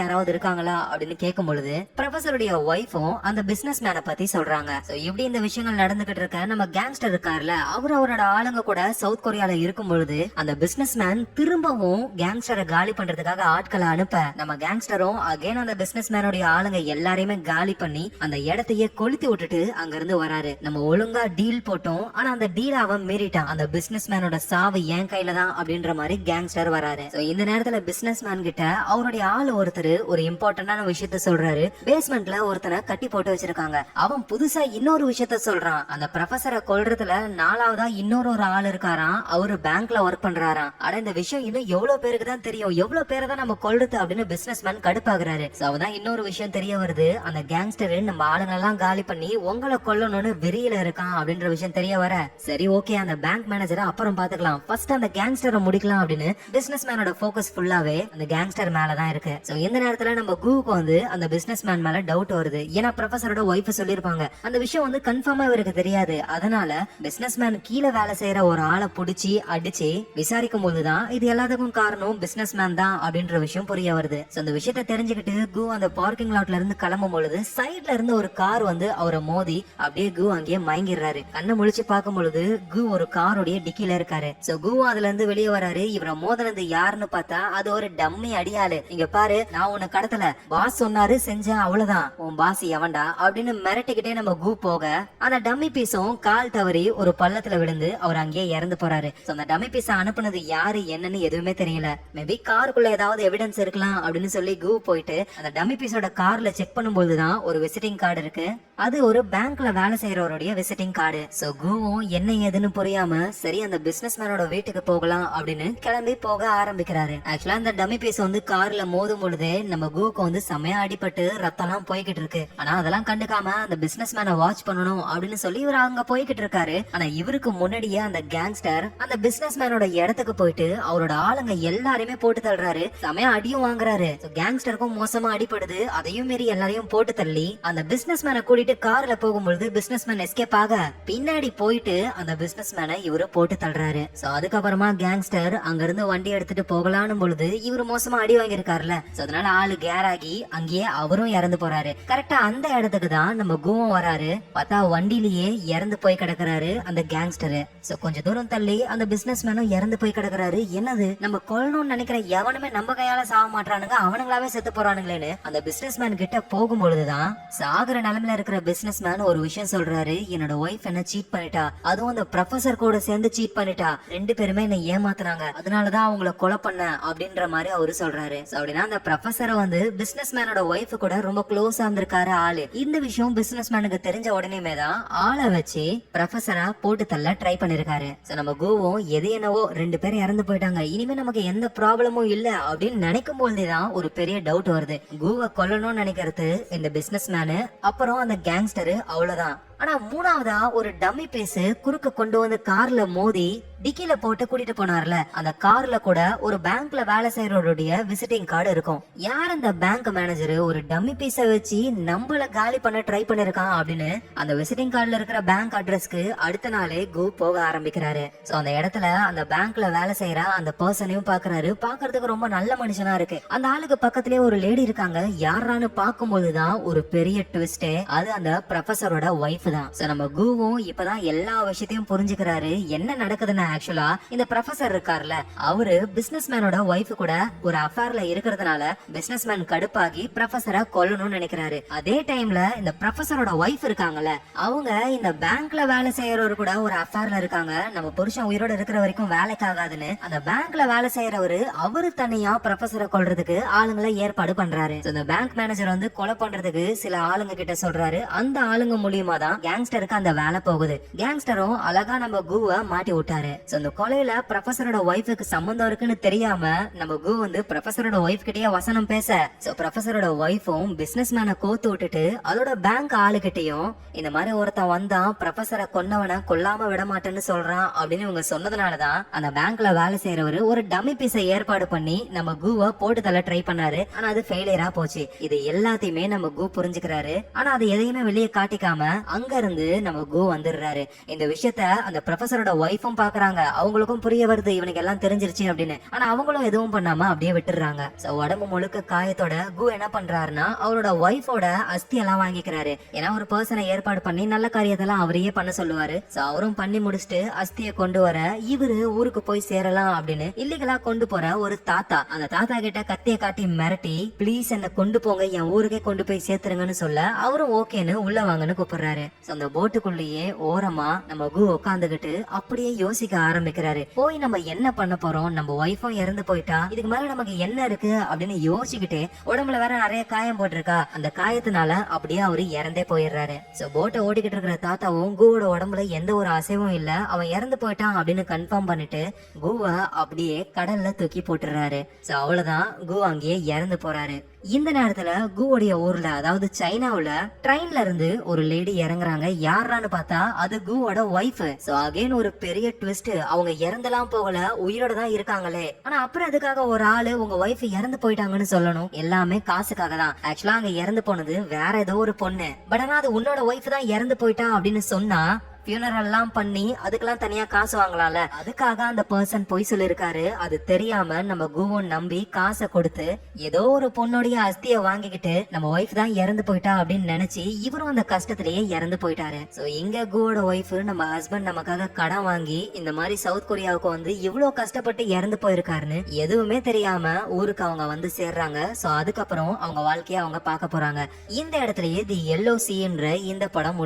யாராவது இருக்காங்களா அப்படின்னு கேட்கும் பொழுது ப்ரொஃபஸருடைய ஒய்ஃபும் அந்த பிசினஸ் மேனை பத்தி சொல்றாங்க. இப்படி இந்த விஷயங்கள் நடந்துகிட்டு இருக்க நம்ம கேங்ஸ்டர் இருக்காருல அவரோட ஆளுங்க கூட சவுத் கொரியால இருக்கும் பொழுது அந்த பிசினஸ் மேன் திரும்பவும் கேங்ஸ்டரை காலி பண்றதுக்காக ஆட்களை அனுப்ப நம்ம கேங்ஸ்டரும் அகைன் அந்த பிசினஸ் மேனோட ஆளுங்க எல்லாரையுமே காலி பண்ணி அந்த இடத்தையே கொளுத்தி விட்டுட்டு அங்க இருந்து வராரு. நம்ம ஒழுங்கா டீல் போட்டோம், ஆனா அந்த டீல் அவன் மீறிட்டான், அந்த பிசினஸ் மேனோட சாவு என் கையில தான் அப்படின்ற மாதிரி கேங்ஸ்டர் வராரு. இந்த நேரத்துல பிசினஸ் மேன் கிட்ட அவருடைய ஆளு ஒருத்தர் ஒரு இம்பார்ட்டன்டான விஷயத்த சொல்றாரு. பேஸ்மெண்ட்ல ஒருத்தனை கட்டி போட்டு வச்சிருக்காங்க. அவன் புதுசா இன்னொரு விஷயத்த சொல்றான். அந்த ப்ரொஃபஸரை கொல்றதுல நாலாவதா இன்னொரு ஆள் இருக்காராம், அவரு பேங்க்ல ஒர்க் பண்றாராம். ஆனா இந்த விஷயம் இன்னும் எவ்வளவு பேருக்கு தான் தெரியும், எவ்வளவு பேரை தான் நம்ம கொல்றது அப்படின்னு பிசினஸ் மேன் கடுப்பாகிறாரு. அவதான் இன்னொரு விஷயம் தெரிய வருது, அந்த கேங்ஸ்டர் நம்ம ஆளுங்கெல்லாம் காலி பண்ணி உங்களை கொல்லணும்னு வெறியில இருக்கான் அப்படின்ற விஷயம் தெரிய வர சரி ஓகே அந்த பேங்க் மேனேஜரை அப்புறம் பாத்துக்கலாம், ஃபர்ஸ்ட் அந்த கேங்ஸ்டரை முடிக்கலாம் அப்படின்னு பிசினஸ் மேனோட போக்கஸ் ஃபுல்லாவே அந்த கேங்ஸ்டர் மேலதான் இருக்கு. இந்த நேரத்துல நம்ம கூவுக்கு வந்து அந்த பிசினஸ் மேன் மேல டவுட் வருது. ஏன்னா ப்ரொஃபஸரோட ஒய்ஃப் சொல்லிருப்பாங்க அந்த விஷயம் வந்து கன்ஃபார்மா இவருக்கு தெரியாது. அதனால பிசினஸ் மேன் கீழே வேலை செய்யற ஒரு ஆளை புடிச்சு அடிச்சு விசாரிக்கும் போதுதான் இது எல்லாத்துக்கும் காரணம் பிசினஸ் மேன் தான் அப்படின்ற விஷயம் புரிய வருது. அந்த விஷயத்த தெரிஞ்சுக்கிட்டு கூ அந்த பார்க்கிங் லாட்ல இருந்து கிளம்பும் பொழுது சைட்ல இருந்து ஒரு கார் வந்து அவரை மோதி அப்படியே கூ அங்கேயே மயங்கிடுறாரு. கண்ணை முழிச்சு பார்க்கும் பொழுது கூ ஒரு காரோடைய டிக்கில இருக்காரு. கூ அதுல இருந்து வெளியே வராரு. இவரை மோதனது யாருன்னு பார்த்தா அது ஒரு டம்மி அடியாளு. இங்க பாரு நான் உன்னை கடத்தல, பாஸ் சொன்னாரு செஞ்சேன் அவ்வளவுதான், உன் பாஸ் எவன்டா அப்படின்னு மிரட்டிக்கிட்டே நம்ம கூ போக அந்த டம்மி பீஸும் கால் தவறி ஒரு பள்ளத்துல விழுந்து அவர் அங்கேயே இறந்து போறாரு. அந்த டம்மி பீஸ அனுப்புனது யாரு என்னன்னு எதுவுமே தெரியல. மேபி காருக்குள்ள ஏதாவது எவிடன்ஸ் இருக்கலாம் அப்படின்னு சொல்லி கூ போயிட்டு அந்த டம்மி பீஸோட கார்ல செக் பண்ணும்போதுதான் ஒரு விசிட்டிங் கார்டு இருக்கு. அது ஒரு பேங்க்ல வேலை செய்யறவருடைய விசிட்டிங் கார்டு. கூவும் என்ன ஏதுன்னு புரியாம சரி அந்த பிசினஸ் மேனோட வீட்டுக்கு போகலாம் அப்படின்னு கிளம்பி போக ஆரம்பிக்கிறாரு. ஆக்சுவலா அந்த டம்மி பீஸ் வந்து கார்ல மோதும் பொழுது நம்ம கூக்கு வந்து செமையா அடிபட்டு ரத்தம்லாம் போய்கிட்டு இருக்கு. ஆனா அதெல்லாம் கண்டுக்காம அந்த பிசினஸ் மேனை வாட்ச் பண்ணணும் அப்படின்னு சொல்லி இவர் அங்க போய்கிட்டு இருக்காரு. ஆனா இவருக்கு முன்னாடியே அந்த கேங்ஸ்டர் அந்த பிசினஸ் மேனோட இடத்துக்கு போயிட்டு அவரோட ஆளுங்க எல்லாரையுமே போட்டு தள்ளுறாரு. செமையா அடியும் வாங்குறாரு. கேங்ஸ்டருக்கும் மோசமா அடிபடுது. அதையும் மீறி எல்லாரையும் போட்டு தள்ளி அந்த பிசினஸ் மேனை கூட்டிட்டு கார்ல போகும்பொழுது பிசினஸ் மேன் எஸ்கேப் ஆக பின்னாடி போயிட்டு அந்த பிசினஸ் மேனை இவரு போட்டு தள்ளுறாரு. அதுக்கப்புறமா கேங்ஸ்டர் அங்க இருந்து வண்டி எடுத்துட்டு போகலான்னு பொழுது இவரு மோசமா அடி வாங்கியிருக்காருல. அதனால ஆளு கேர் ஆகி அங்கேயே அவரும் இறந்து போறாரு. கரெக்டா அந்த இடத்துக்கு தான் நம்ம கூவம் வராரு. பார்த்தா வண்டியிலேயே இறந்து போய் கிடக்குறாரு அந்த கேங்ஸ்டர். கொஞ்ச தூரம் தள்ளி அந்த பிசினஸ் மேனும் இறந்து போய் கிடக்குறாரு. என்னது நம்ம கொல்லணும்னு நினைக்கிற எவனுமே நம்ம கையால சாக மாட்டானுங்க, அவனுங்களாவே செத்து போறானுங்களேன்னு அந்த பிசினஸ் மேன் கிட்ட போகும்பொழுதுதான் சாகுற நிலைமையில இருக்கிற பிசினஸ் மேன் ஒரு விஷயம் சொல்றாரு. என்னோட ஒய்ஃப் என்ன சீட் பண்ணிட்டா, அதுவும் அந்த ப்ரொஃபசர் கூட சேர்ந்து சீட் பண்ணிட்டா, ரெண்டு பேருமே என்ன ஏமாத்துறாங்க, அதனாலதான் அவங்கள கொலை பண்ண அப்படின்ற மாதிரி அவரு சொல்றாரு. அப்படின்னா அந்த ப்ரொஃபசரை வந்து பிசினஸ் மேனோட ஒய்ஃப் கூட ரொம்ப க்ளோஸா இருந்திருக்காரு ஆளு. இந்த விஷயம் பிசினஸ் மேனுக்கு தெரிஞ்ச உடனேமே தான் ஆளை வச்சு ப்ரொஃபசரா போட்டு தள்ள ட்ரை பண்ணிருக்காரு. நம்ம கூவும் எது என்னவோ ரெண்டு பேரும் இறந்து போயிட்டாங்க, இனிமே நமக்கு எந்த ப்ராப்ளமும் இல்ல அப்படின்னு நினைக்கும் போதுதான் ஒரு பெரிய டவுட் வருது. கூவை கொல்லணும்னு நினைக்கிறது இந்த பிசினஸ் மேனு, அப்புறம் அந்த கேங்ஸ்டர், அவ்வளவுதான். ஆனா மூணாவதா ஒரு டம்மி பீஸ் குறுக்க கொண்டு வந்து கார்ல மோதி டிக்கில போட்டு கூட்டிட்டு போனார்ல, அந்த கார்ல கூட ஒரு பேங்க்ல வேலை செய்யறவருடைய விசிட்டிங் கார்டு இருக்கும். யார் அந்த பேங்க் மேனேஜர் ஒரு டம்மி பீஸ வச்சு நம்மள காலி பண்ண ட்ரை பண்ணிருக்கான் அப்படின்னு அந்த விசிட்டிங் கார்டுல இருக்கிற பேங்க் அட்ரஸ்க்கு அடுத்த நாளே கு போக ஆரம்பிக்கிறாரு. சோ அந்த இடத்துல அந்த பேங்க்ல வேலை செய்யற அந்த பர்சனையும் பாக்குறாரு. பாக்குறதுக்கு ரொம்ப நல்ல மனுஷனா இருக்கு. அந்த ஆளுக்கு பக்கத்திலே ஒரு லேடி இருக்காங்க. யாரான்னு பார்க்கும்போதுதான் ஒரு பெரிய ட்விஸ்டே, அது அந்த ப்ரொஃபசரோட ஒய்ஃப் தான். சோ நம்ம குவும் இப்பதான் எல்லா விஷயத்தையும் புரிஞ்சுக்கிறாரு. என்ன நடக்குதுன்னு ஆக்சுவலா இந்த ப்ரொஃபசர் இருக்கார்ல, அவரு பிசினஸ் மேனோட ஒய்ஃப் கூட ஒரு அஃபேர்ல இருக்கிறதுனால பிசினஸ் மேன் கடுப்பாகி ப்ரொஃபசரை கொல்லணும்னு நினைக்கிறாரு. அதே டைம்ல இந்த ப்ரொஃபசரோட ஒய்ஃப் இருக்காங்கல்ல, அவங்க இந்த பேங்க்ல வேலை செய்யறவரு கூட ஒரு அஃபேர்ல இருக்காங்க. நம்ம புருஷன் உயிரோட இருக்கிற வரைக்கும் வேலைக்கு ஆகாதுன்னு அந்த பேங்க்ல வேலை செய்யறவரு அவரு தனியா ப்ரொஃபசரை கொல்றதுக்கு ஆளுங்களை ஏற்பாடு பண்றாரு. இந்த பேங்க் மேனேஜர் வந்து கொலை பண்றதுக்கு சில ஆளுங்க கிட்ட சொல்றாரு. அந்த ஆளுங்க மூலியமா தான் கேங்ஸ்டருக்கு அந்த வேலை போகுது. கேங்ஸ்டரும் அழகா நம்ம குவ மாட்டி விட்டாரு. இந்த கொலையில ப்ரொஃபசரோட ஒய்ஃபுக்கு சம்பந்தம் இருக்குன்னு தெரியாம நம்ம கு வந்து ப்ரொஃபசரோட ஒய்ஃப் கிட்டயே வசனம் பேச, ப்ரொஃபசரோட ஒய்ஃபும் பிசினஸ் மேனை கோத்து விட்டுட்டு அதோட பேங்க் ஆளுகிட்டையும் இந்த மாதிரி ஒருத்தன் வந்தா ப்ரொஃபசரை கொன்னவனை கொல்லாம விட மாட்டேன்னு சொல்றான் அப்படின்னு இவங்க சொன்னதுனாலதான் அந்த பேங்க்ல வேலை செய்யறவரு ஒரு டம்மி பீஸை ஏற்பாடு பண்ணி நம்ம குவ போட்டு தள்ள ட்ரை பண்ணாரு. ஆனா அது ஃபெயிலியரா போச்சு. இது எல்லாத்தையுமே நம்ம கு புரிஞ்சுக்கிறாரு. ஆனா அது எதையுமே வெளியே காட்டிக்காம அங்க இருந்து நம்ம கு வந்துடுறாரு. இந்த விஷயத்த அந்த ப்ரொஃபசரோட ஒய்ஃபும் பாக்குறாங்க. அவங்களுக்கும் புரிய வருது இவனுக்கு எல்லாம் தெரிஞ்சிருச்சு அப்படின்னு. ஆனா அவங்களும் எதுவும் பண்ணாம அப்படியே விட்டுறாங்க. உடம்பு முழுக்க காயத்தோட கு என்ன பண்றாருன்னா அவரோட ஒய்ஃபோட அஸ்தி எல்லாம் வாங்கிக்கிறாரு. ஏன்னா ஒரு பர்சனை ஏற்பாடு பண்ணி நல்ல காரியத்தெல்லாம் அவரையே பண்ண சொல்லுவாரு. அவரும் பண்ணி முடிச்சுட்டு அஸ்தியை கொண்டு வர இவரு ஊருக்கு போய் சேரலாம் அப்படின்னு இல்லீகலா கொண்டு போற ஒரு தாத்தா, அந்த தாத்தா கிட்ட கத்திய காட்டி மிரட்டி பிளீஸ் என்ன கொண்டு போங்க, என் ஊருக்கே கொண்டு போய் சேர்த்துருங்கன்னு சொல்ல அவரும் ஓகேன்னு உள்ள வாங்கன்னு கூப்பிடுறாரு. அந்த போட்டுக்குள்ளேயே ஓரமா நம்ம கு உட்காந்துகிட்டு அப்படியே யோசிக்க ஆரம்பிக்கிறாரு. போய் நம்ம என்ன பண்ண போறோம், நம்ம ஒய்ஃபும் இறந்து போயிட்டா இதுக்கு மேல நமக்கு என்ன இருக்கு அப்படின்னு யோசிச்சுக்கிட்டு உடம்புல வேற நிறைய காயம் போட்டிருக்கா. அந்த காயத்தினால அப்படியே அவரு இறந்தே போயிடுறாரு. போட்டை ஓடிக்கிட்டு இருக்கிற தாத்தாவும் குவோட உடம்புல எந்த ஒரு அசைவும் இல்ல, அவன் இறந்து போயிட்டான் அப்படின்னு கன்ஃபார்ம் பண்ணிட்டு குவ அப்படியே கடல்ல தூக்கி போட்டுறாரு. அவ்வளவுதான், கு அங்கேயே இறந்து போறாரு. இந்த நேரத்துல குவோடைய ஊர்ல அதாவது சைனாவுல ட்ரெயின்ல இருந்து ஒரு லேடி இறங்குறாங்க. யாரான்னு பார்த்தா அது குவோட ஒய்ஃப். அகைன் ஒரு பெரிய ட்விஸ்ட், அவங்க இறந்தெல்லாம் போகல, உயிரோட தான் இருக்காங்களே. ஆனா அப்புறம் அதுக்காக ஒரு ஆளு உங்க ஒய்ஃப் இறந்து போயிட்டாங்கன்னு சொல்லணும்? எல்லாமே காசுக்காக தான். ஆக்சுவலா அங்க இறந்து போனது வேற ஏதோ ஒரு பொண்ணு. பட் ஆனா அது உன்னோட ஒய்ஃப் தான் இறந்து போயிட்டா அப்படின்னு சொன்னா ஃபியூனரல் எல்லாம் பண்ணி அதுக்கெல்லாம் தனியா காசு வாங்கலாம்ல. அதுக்காக அந்த பர்சன் பொய் சொல்லிருக்காரு. அது தெரியாம நம்ம குவோன் நம்பி காசை கொடுத்து ஏதோ ஒரு பொண்ணுடைய அஸ்தியை வாங்கிக்கிட்டு நம்ம ஒய்ஃப் தான் இறந்து போயிட்டா அப்படின்னு நினைச்சு இவரும் அந்த கஷ்டத்திலேயே இறந்து போயிட்டாரு. இங்க குவோட ஒய்ஃப் நம்ம ஹஸ்பண்ட் நமக்காக கடன் வாங்கி இந்த மாதிரி சவுத் கொரியாவுக்கு வந்து இவ்வளவு கஷ்டப்பட்டு இறந்து போயிருக்காருன்னு எதுவுமே தெரியாம ஊருக்கு அவங்க வந்து சேர்றாங்க. அதுக்கப்புறம் அவங்க வாழ்க்கைய அவங்க பார்க்க போறாங்க. இந்த இடத்துலயே தி எல்லோ சீன்ற இந்த படம்